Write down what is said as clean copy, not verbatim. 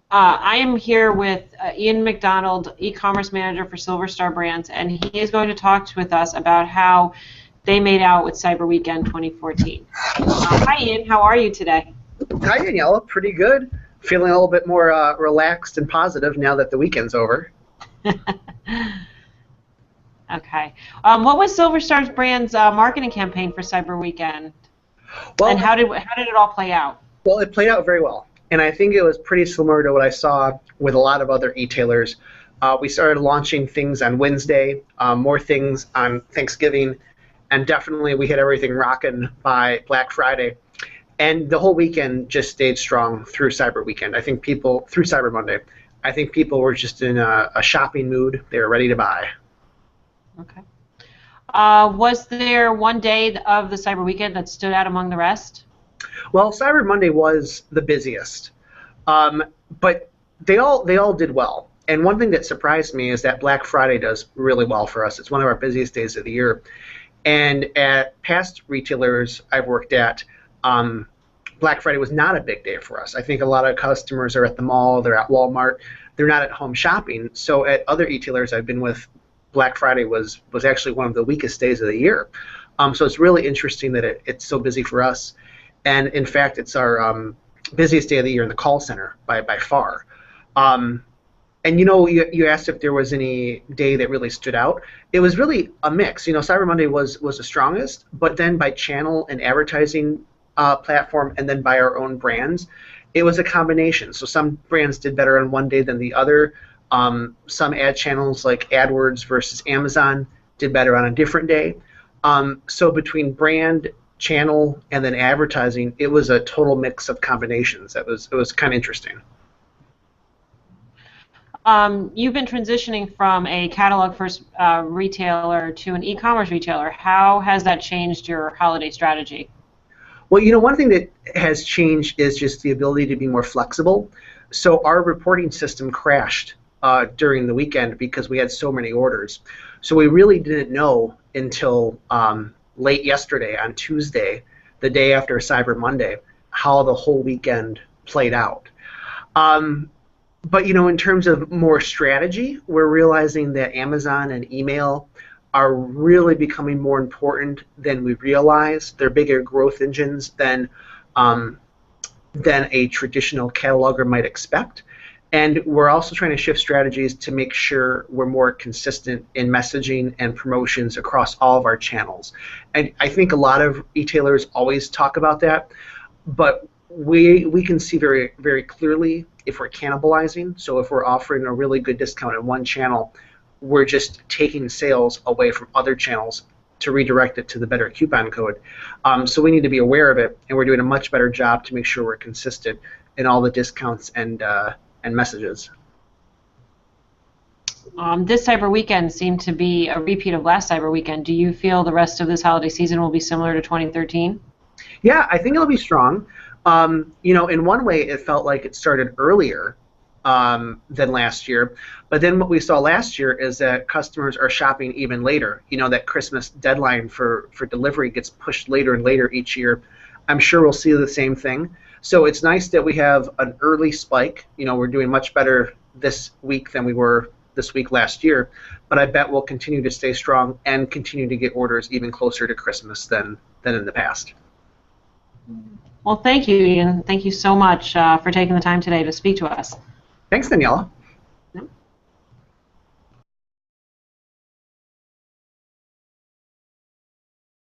I am here with Ian MacDonald, e-commerce manager for Silver Star Brands, and he is going to talk with us about how they made out with Cyber Weekend 2014. Hi, Ian. How are you today? Hi, Daniela. Pretty good. Feeling a little bit more relaxed and positive now that the weekend's over. Okay. What was Silver Star Brands' marketing campaign for Cyber Weekend, and Well, how did it all play out? well, it played out very well, and I think it was pretty similar to what I saw with a lot of other e-tailers. We started launching things on Wednesday, more things on Thanksgiving, and definitely we had everything rocking by Black Friday. And the whole weekend just stayed strong through Cyber Weekend. I think people, through Cyber Monday, I think people were just in a shopping mood. They were ready to buy. Okay. Was there one day of the Cyber Weekend that stood out among the rest? Well, Cyber Monday was the busiest, but they all did well. And one thing that surprised me is that Black Friday does really well for us. It's one of our busiest days of the year. And at past retailers I've worked at, Black Friday was not a big day for us. I think a lot of customers are at the mall, they're at Walmart, they're not at home shopping. So at other retailers I've been with, Black Friday was actually one of the weakest days of the year. So it's really interesting that it's so busy for us. And in fact, it's our busiest day of the year in the call center by far. And you asked if there was any day that really stood out. It was really a mix. Cyber Monday was the strongest, but then by channel and advertising platform, and then by our own brands, it was a combination. So some brands did better on one day than the other. Some ad channels like AdWords versus Amazon did better on a different day. So between brand, channel, and then advertising, it was a total mix of combinations. It was kind of interesting. You've been transitioning from a catalog first retailer to an e-commerce retailer. How has that changed your holiday strategy? Well, one thing that has changed is just the ability to be more flexible. So our reporting system crashed during the weekend because we had so many orders. So we really didn't know until late yesterday on Tuesday, the day after Cyber Monday, how the whole weekend played out. But in terms of more strategy, we're realizing that Amazon and email are really becoming more important than we realize. They're bigger growth engines than a traditional cataloger might expect. And we're also trying to shift strategies to make sure we're more consistent in messaging and promotions across all of our channels. And I think a lot of retailers always talk about that, but we can see very, very clearly if we're cannibalizing. So if we're offering a really good discount in one channel, we're just taking sales away from other channels to redirect it to the better coupon code. So we need to be aware of it, and we're doing a much better job to make sure we're consistent in all the discounts and messages. This Cyber Weekend seemed to be a repeat of last Cyber Weekend. Do you feel the rest of this holiday season will be similar to 2013? Yeah, I think it'll be strong. In one way, it felt like it started earlier than last year. But then what we saw last year is that customers are shopping even later. That Christmas deadline for delivery gets pushed later and later each year. I'm sure we'll see the same thing. So it's nice that we have an early spike. We're doing much better this week than we were this week last year. But I bet we'll continue to stay strong and continue to get orders even closer to Christmas than in the past. Well, thank you, Ian. Thank you so much for taking the time today to speak to us. Thanks, Daniela.